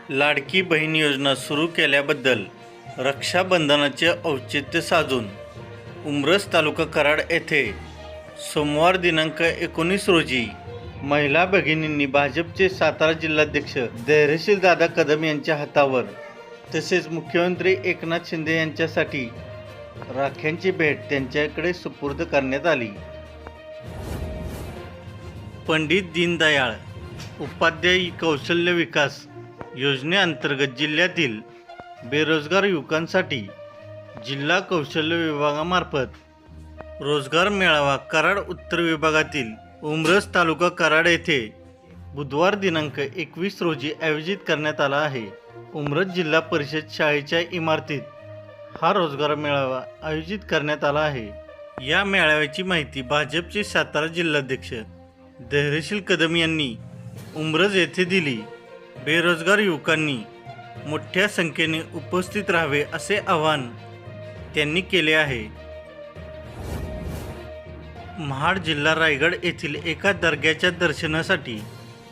लाडकी बहीण योजना सुरू केल्याबद्दल रक्षाबंधनाचे औचित्य साधून उंब्रज तालुका कराड येथे सोमवार दिनांक 19 रोजी महिला भगिनींनी भाजपचे सातारा जिल्हाध्यक्ष धैर्यशील दादा कदम यांच्या हातावर तसेच मुख्यमंत्री एकनाथ शिंदे यांच्यासाठी राख्यांची भेट त्यांच्याकडे सुपूर्द करण्यात आली। पंडित दीनदयाळ उपाध्याय कौशल्य विकास योजनेअंतर्गत जिल्ह्यातील बेरोजगार युवकांसाठी जिल्हा कौशल्य विभागामार्फत रोजगार मेळावा कराड उत्तर विभागातील उंब्रज तालुका कराड येथे बुधवार दिनांक 21 रोजी आयोजित करण्यात आला आहे। उंब्रज जिल्हा परिषद शाळेच्या इमारतीत हा रोजगार मेळावा आयोजित करण्यात आला आहे। या मेळाव्याची माहिती भाजपचे सातारा जिल्हाध्यक्ष धैर्यशील कदम यांनी उंब्रज येथे दिली। बेरोजगार युवकांनी मोठ्या संख्येने उपस्थित राहावे असे आवाहन त्यांनी केले आहे। महाड जिल्हा रायगड येथील एका दर्ग्याच्या दर्शनासाठी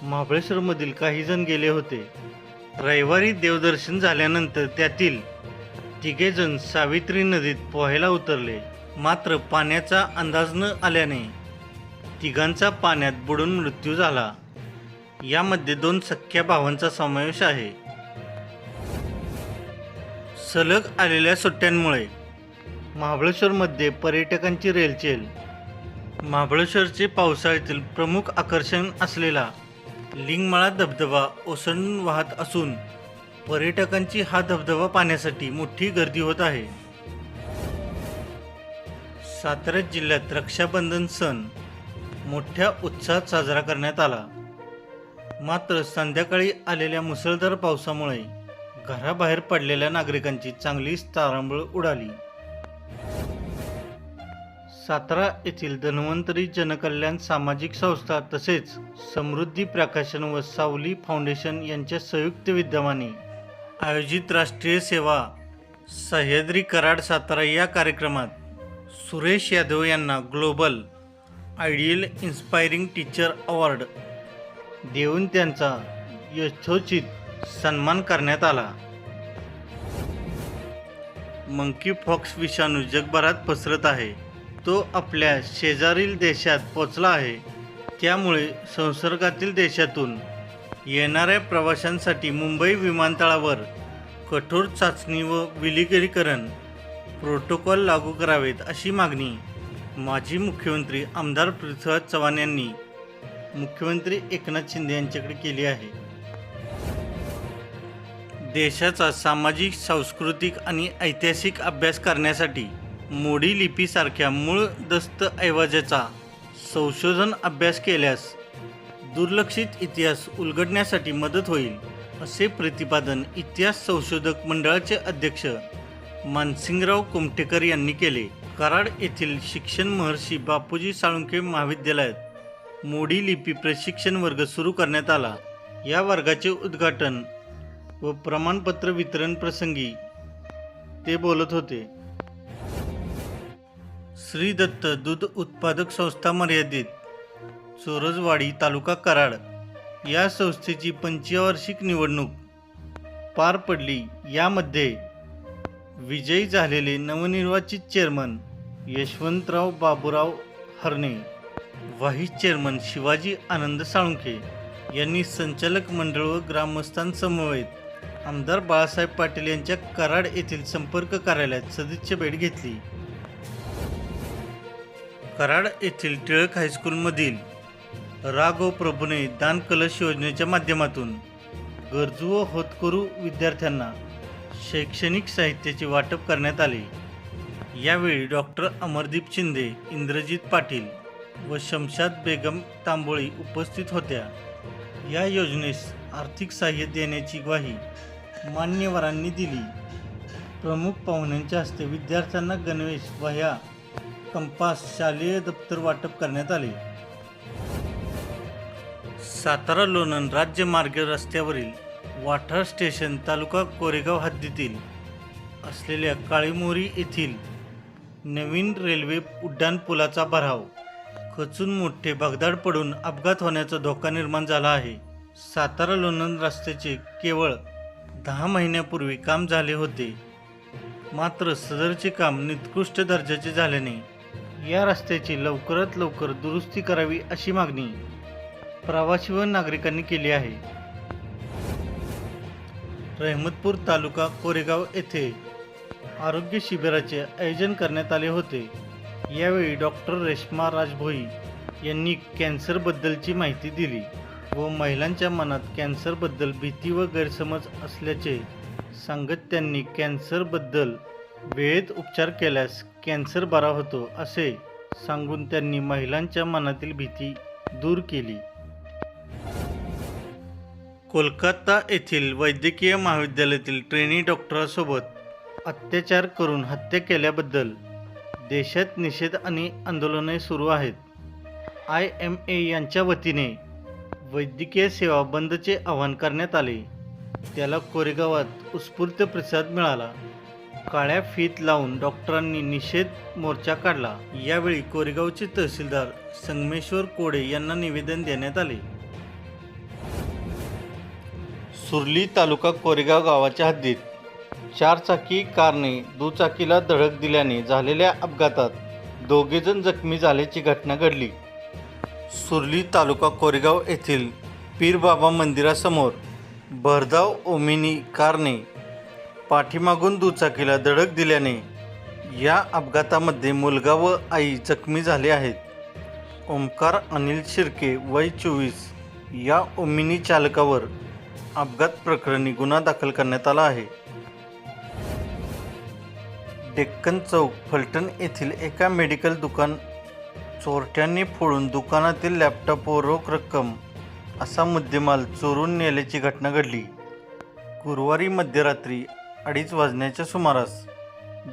महाबळेश्वरमधील काही जण गेले होते। रविवारी देवदर्शन झाल्यानंतर त्यातील 3 जण सावित्री नदीत पोहायला उतरले, मात्र पाण्याचा अंदाज न आल्याने तिघांचा पाण्यात बुडून मृत्यू झाला। यामध्ये 2 सख्ख्या भावांचा समावेश आहे। सलग आलेल्या सुट्ट्यांमुळे महाबळेश्वरमध्ये पर्यटकांची रेलचेल। महाबळेश्वरचे पावसाळ्यातील प्रमुख आकर्षण असलेला लिंगमाळा धबधबा ओसंडून वाहत असून पर्यटकांची हा धबधबा पाहण्यासाठी मोठी गर्दी होत आहे। सातारा जिल्ह्यात रक्षाबंधन सण मोठ्या उत्साहात साजरा करण्यात आला, मात्र संध्याकाळी आलेल्या मुसळधार पावसामुळे घराबाहेर पडलेल्या नागरिकांची चांगलीच तारांबळ उडाली। सातारा येथील धन्वंतरी जनकल्याण सामाजिक संस्था तसेच समृद्धी प्रकाशन व सावली फाउंडेशन यांच्या संयुक्त विद्यमाने आयोजित राष्ट्रीय सेवा सह्याद्री कराड सातारा या कार्यक्रमात सुरेश यादव यांना global ideal inspiring teacher award देऊन त्यांचा यथोचित सन्मान करण्यात आला। मंकी पॉक्स विषाणू जगभरात पसरत आहे, तो आपल्या शेजारील देशात पोचला आहे। त्यामुळे संसर्गातील देशातून येणाऱ्या प्रवाशांसाठी मुंबई विमानतळावर कठोर चाचणी व विलगीकरण प्रोटोकॉल लागू करावेत अशी मागणी माजी मुख्यमंत्री आमदार पृथ्वीराज चव्हाण यांनी मुख्यमंत्री एकनाथ शिंदे यांच्याकडे केली आहे। देशाचा सामाजिक, सांस्कृतिक आणि ऐतिहासिक अभ्यास करण्यासाठी मोडी लिपीसारख्या मूळ दस्तऐवजाचा संशोधन अभ्यास केल्यास दुर्लक्षित इतिहास उलगडण्यासाठी मदत होईल, असे प्रतिपादन इतिहास संशोधक मंडळाचे अध्यक्ष मानसिंगराव कुमठेकर यांनी केले। कराड येथील शिक्षण महर्षी बापूजी साळुंखे महाविद्यालयात मोडी लिपी प्रशिक्षण वर्ग सुरू करण्यात आला। या वर्गाचे उद्घाटन व प्रमाणपत्र वितरण प्रसंगी ते बोलत होते। श्री दत्त दूध उत्पादक संस्था मर्यादित चोरजवाडी तालुका कराड या संस्थेची 25व्या वार्षिक निवडणूक पार पडली। यामध्ये विजयी झालेले नवनिर्वाचित चेअरमन यशवंतराव बाबूराव हरणे, व्हाईस चेअरमन शिवाजी आनंद साळुंखे यांनी संचालक मंडळ व ग्रामस्थांसमवेत आमदार बाळासाहेब पाटील यांच्या कराड येथील संपर्क कार्यालयात सदिच्छा भेट घेतली। कराड येथील टिळक हायस्कूलमधील राघव प्रभूने दान कलश योजनेच्या माध्यमातून गरजू व होतकरू विद्यार्थ्यांना शैक्षणिक साहित्याचे वाटप करण्यात आले। यावेळी डॉक्टर अमरदीप शिंदे, इंद्रजित पाटील व शमशाद बेगम तांबोळी उपस्थित होत्या। या योजनेस आर्थिक सहाय्य देण्याची ग्वाही मान्यवरांनी दिली। प्रमुख पाहुण्यांच्या हस्ते विद्यार्थ्यांना गणवेश, वह्या, कंपास, शालेय दप्तर वाटप करण्यात आले। सातारा लोणंद राज्य मार्ग रस्त्यावरील वाठार स्टेशन तालुका कोरेगाव हद्दीतील असलेल्या काळीमोरी येथील नवीन रेल्वे उड्डाणपुलाचा भराव खचून मोठे भगदाड पडून अपघात होण्याचा धोका निर्माण झाला आहे। सातारा लोणंद रस्त्याचे केवळ 10 महिन्यापूर्वी काम झाले होते, मात्र सदरचे काम निकृष्ट दर्जाचे झाल्याने या रस्त्याची लवकरात लवकर दुरुस्ती करावी अशी मागणी प्रवासी व नागरिकांनी केली आहे. रहमतपूर तालुका कोरेगाव येथे आरोग्य शिबिराचे आयोजन करण्यात आले होते. यावेळी डॉक्टर रेश्मा राजभोई यांनी कॅन्सरबद्दलची माहिती दिली व महिलांच्या मनात कॅन्सरबद्दल भीती व गैरसमज असल्याचे सांगत त्यांनी कॅन्सरबद्दल वेळेत उपचार केल्यास कॅन्सर बरा होतो असे सांगून त्यांनी महिलांच्या मनातील भीती दूर केली. कोलकाता येथील वैद्यकीय महाविद्यालयातील ट्रेनी डॉक्टरांसोबत अत्याचार करून हत्या केल्याबद्दल देशात निषेध आणि आंदोलने सुरू आहेत. IMA यांच्या वतीने वैद्यकीय सेवा बंदचे आवाहन करण्यात आले. त्याला कोरेगावात उत्स्फूर्त प्रतिसाद मिळाला. काळ्या फीत लावून डॉक्टरांनी निषेध मोर्चा काढला. यावेळी कोरेगावचे तहसीलदार संगमेश्वर कोडे यांना निवेदन देण्यात आले. सुरली तालुका कोरेगाव गावाच्या हद्दीत 4 चाकी कारने दुचाकीला धडक दिल्याने झालेल्या अपघातात 2 जण जखमी झाल्याची घटना घडली. सुरली तालुका कोरेगाव येथील पीरबाबा मंदिरासमोर भरधाव ओमिनी कारने पाठीमागून दुचाकीला धडक दिल्याने या अपघातामध्ये मुलगा व आई जखमी झाले आहेत. ओमकार अनिल शिर्के वय 24 या ओमिनी चालकावर अपघात प्रकरणी गुन्हा दाखल करण्यात आला आहे. डेक्कन चौक फलटण येथील एका मेडिकल दुकान चोरट्यांनी फोडून दुकानातील लॅपटॉप व रोख रक्कम असा मुद्देमाल चोरून नेल्याची घटना घडली. गुरुवारी मध्यरात्री 2:30 वाजण्याच्या सुमारास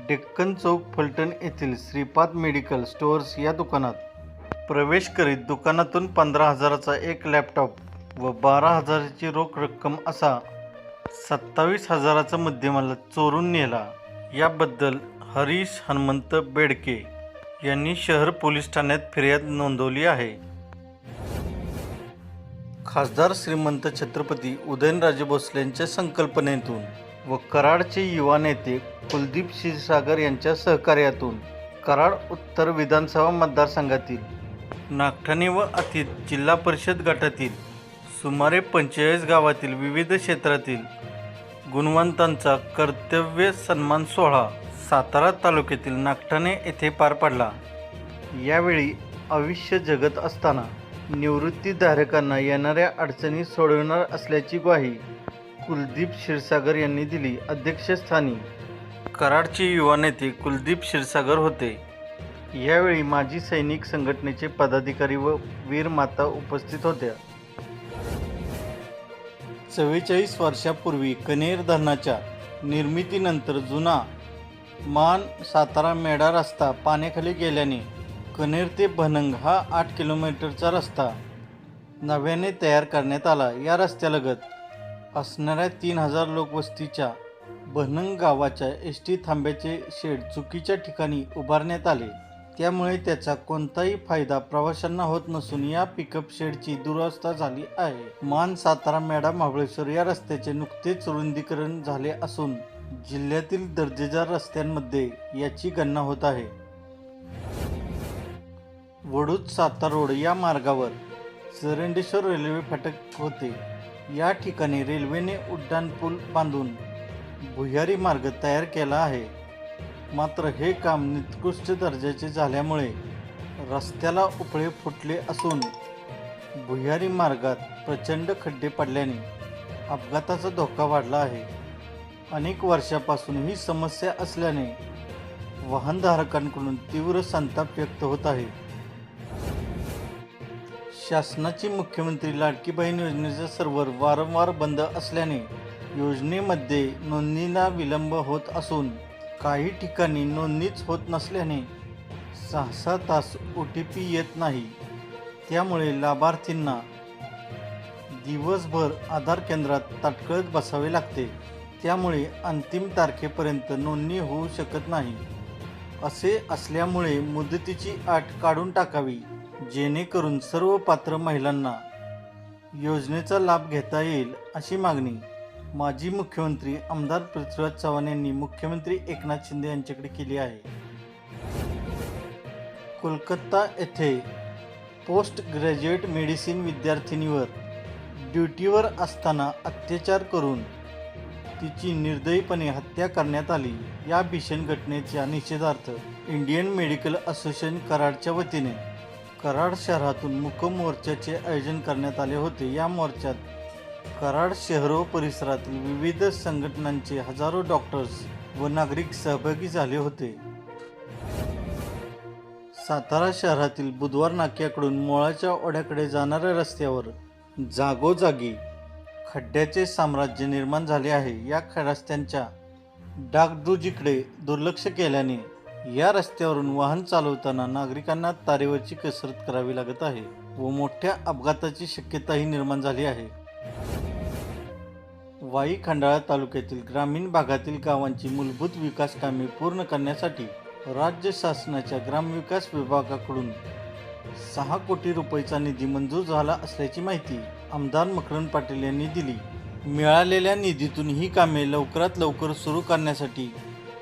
डेक्कन चौक फलटण येथील श्रीपाद मेडिकल स्टोअर्स या दुकानात प्रवेश करीत दुकानातून 15,000चा एक लॅपटॉप व 12,000ची रोख रक्कम असा 27,000चा मुद्देमाल चोरून नेला. याबद्दल हरीश हनुमंत बेडके यांनी शहर पोलीस ठाण्यात फिर्याद नोंदवली आहे. खासदार श्रीमंत छत्रपती उदयनराजे भोसले यांच्या संकल्पनेतून व कराडचे युवा नेते कुलदीप क्षीरसागर यांच्या सहकार्यातून कराड उत्तर विधानसभा मतदारसंघातील नागठाणे व आतीत जिल्हा परिषद गटातील सुमारे 45 गावातील विविध क्षेत्रातील गुणवंतांचा कर्तव्य सन्मान सोहळा सातारा तालुक्यातील नागठाणे येथे पार पडला. यावेळी आयुष्य जगत असताना निवृत्तीधारकांना येणाऱ्या अडचणी सोडवणार असल्याची ग्वाही कुलदीप क्षीरसागर यांनी दिली. अध्यक्षस्थानी कराडचे युवा नेते कुलदीप क्षीरसागर होते. यावेळी माजी सैनिक संघटनेचे पदाधिकारी व वीरमाता उपस्थित होत्या. 44 वर्षापूर्वी कनेर धरणाच्या निर्मितीनंतर जुना मान सातारा मेढा रस्ता पाण्याखाली गेल्याने कनेर ते भनंग हा 8 किलोमीटरचा रस्ता नव्याने तयार करण्यात आला. या रस्त्यालगत असणाऱ्या 3,000 लोकवस्तीच्या भनंग गावाच्या एसटी थांब्याचे शेड चुकीच्या ठिकाणी उभारण्यात आले. त्यामुळे त्याचा कोणताही फायदा प्रवाशांना होत नसून या पिकअप शेडची दुरवस्था झाली आहे. मान सातारा मेढा महाबळेश्वर या रस्त्याचे नुकतेच रुंदीकरण झाले असून जिल्ह्यातील दर्जेदार रस्त्यांमध्ये याची गणना होत आहे. वडूज सातारा रोड या मार्गावर चरंडेश्वर रेल्वे फाटक होते. या ठिकाणी रेल्वेने उड्डाणपूल बांधून भुयारी मार्ग तयार केला आहे. मात्र हे काम निकृष्ट दर्जाचे झाल्यामुळे रस्त्याला उपळे फुटले असून भुयारी मार्गात प्रचंड खड्डे पडल्याने अपघाताचा धोका वाढला आहे. अनेक वर्षापासून ही समस्या असल्याने वाहनधारकांकडून तीव्र संताप व्यक्त होत आहे. शासनाची मुख्यमंत्री लाडकी बहीण योजनेचे सर्व्हर वारंवार बंद असल्याने योजनेमध्ये नोंदणीला विलंब होत असून काही ठिकाणी नोंदणीच होत नसल्याने 6-6 तास OTP येत नाही. त्यामुळे लाभार्थींना दिवसभर आधार केंद्रात ताटकळत बसावे लागते. त्यामुळे अंतिम तारखेपर्यंत नोंदणी होऊ शकत नाही. असे असल्यामुळे मुदतीची अट काढून टाकावी, जेणेकरून सर्व पात्र महिलांना योजनेचा लाभ घेता येईल, अशी मागणी माजी मुख्यमंत्री आमदार पृथ्वीराज चव्हाण यांनी मुख्यमंत्री एकनाथ शिंदे यांच्याकडे केली आहे. कोलकाता येथे पोस्ट ग्रॅज्युएट मेडिसिन विद्यार्थिनीवर ड्युटीवर असताना अत्याचार करून तिची निर्दयीपणे हत्या करण्यात आली. या भीषण घटनेच्या निषेधार्थ इंडियन मेडिकल असोसिएशन कराडच्या वतीने कराड शहरातून मूक मोर्चाचे आयोजन करण्यात आले होते. या मोर्चात कराड शहर व परिसरातील विविध संघटनांचे हजारो डॉक्टर्स व नागरिक सहभागी झाले होते. सातारा शहरातील बुधवार नाक्याकडून मोळाच्या ओढ्याकडे जाणाऱ्या रस्त्यावर जागोजागी खड्ड्याचे साम्राज्य निर्माण झाले आहे. या रस्त्यांच्या डागडुजीकडे दुर्लक्ष केल्याने या रस्त्यावरून वाहन चालवताना नागरिकांना तारेवरची कसरत करावी लागत आहे व मोठ्या अपघाताची शक्यताही निर्माण झाली आहे. वाई खंडाळा तालुक्यातील ग्रामीण भागातील गावांची मूलभूत विकास कामे पूर्ण करण्यासाठी राज्य शासनाच्या ग्रामविकास विभागाकडून 6 कोटी रुपयाचा निधी मंजूर झाला असल्याची माहिती आमदार मकरंद पाटील यांनी दिली. मिळालेल्या निधीतून ही कामे लवकरात लवकर सुरू करण्यासाठी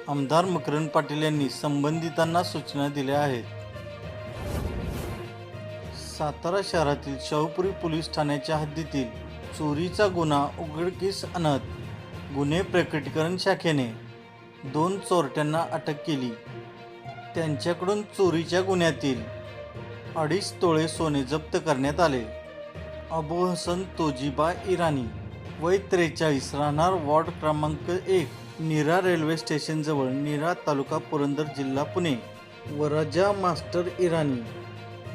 आमदार मकरंद पाटील यांनी संबंधितांना सूचना दिल्या आहेत. सातारा शहरातील शाहूपुरी पोलीस ठाण्याच्या हद्दीतील चोरीचा गुन्हा उघडकीस आणत गुन्हे प्रकटीकरण शाखेने 2 चोरट्यांना अटक केली. त्यांच्याकडून चोरीच्या गुन्ह्यातील 2.5 तोळे सोने जप्त करण्यात आले. अबू हसन तोजीबा इराणी वय 43 राहणार वॉर्ड क्रमांक 1 नीरा रेल्वे स्टेशनजवळ नीरा तालुका पुरंदर जिल्हा पुणे व राजा मास्टर इराणी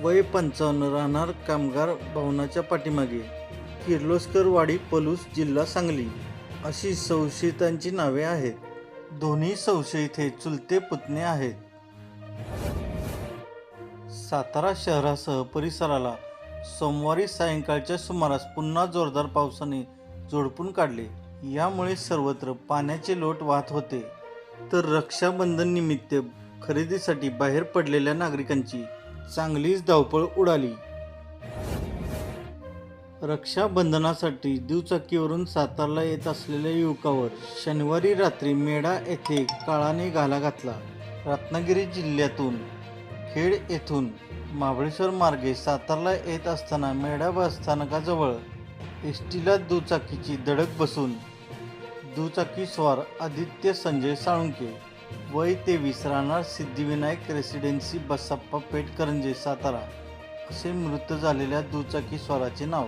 वय 55 राहणार कामगार भवनाच्या पाठीमागे किर्लोस्कर वाडी पलूस जिल्हा सांगली अशी संशयितांची नावे आहेत. दोन्ही संशयित हे चुलते पुतणे आहेत. सातारा शहरासह परिसराला सोमवारी सायंकाळच्या सुमारास पुन्हा जोरदार पावसाने झोडपून काढले. यामुळे सर्वत्र पाण्याचे लोट वाहत होते. तर रक्षाबंधन निमित्त खरेदीसाठी बाहेर पडलेल्या नागरिकांची चांगलीच धावपळ उडाली. रक्षाबंधनासाठी दुचाकीवरून सातारला येत असलेल्या युवकावर शनिवारी रात्री मेढा येथे काळाने घाला घातला. रत्नागिरी जिल्ह्यातून खेड येथून महाबळेश्वर मार्गे सातारला येत असताना मेढा बस स्थानकाजवळ एसटीला दुचाकीची धडक बसून दुचाकीस्वार आदित्य संजय साळुंके वय 23 राहणार सिद्धिविनायक रेसिडेन्सी बसाप्पा पेठ करंजे सातारा असे मृत झालेल्या दुचाकीस्वाराचे नाव.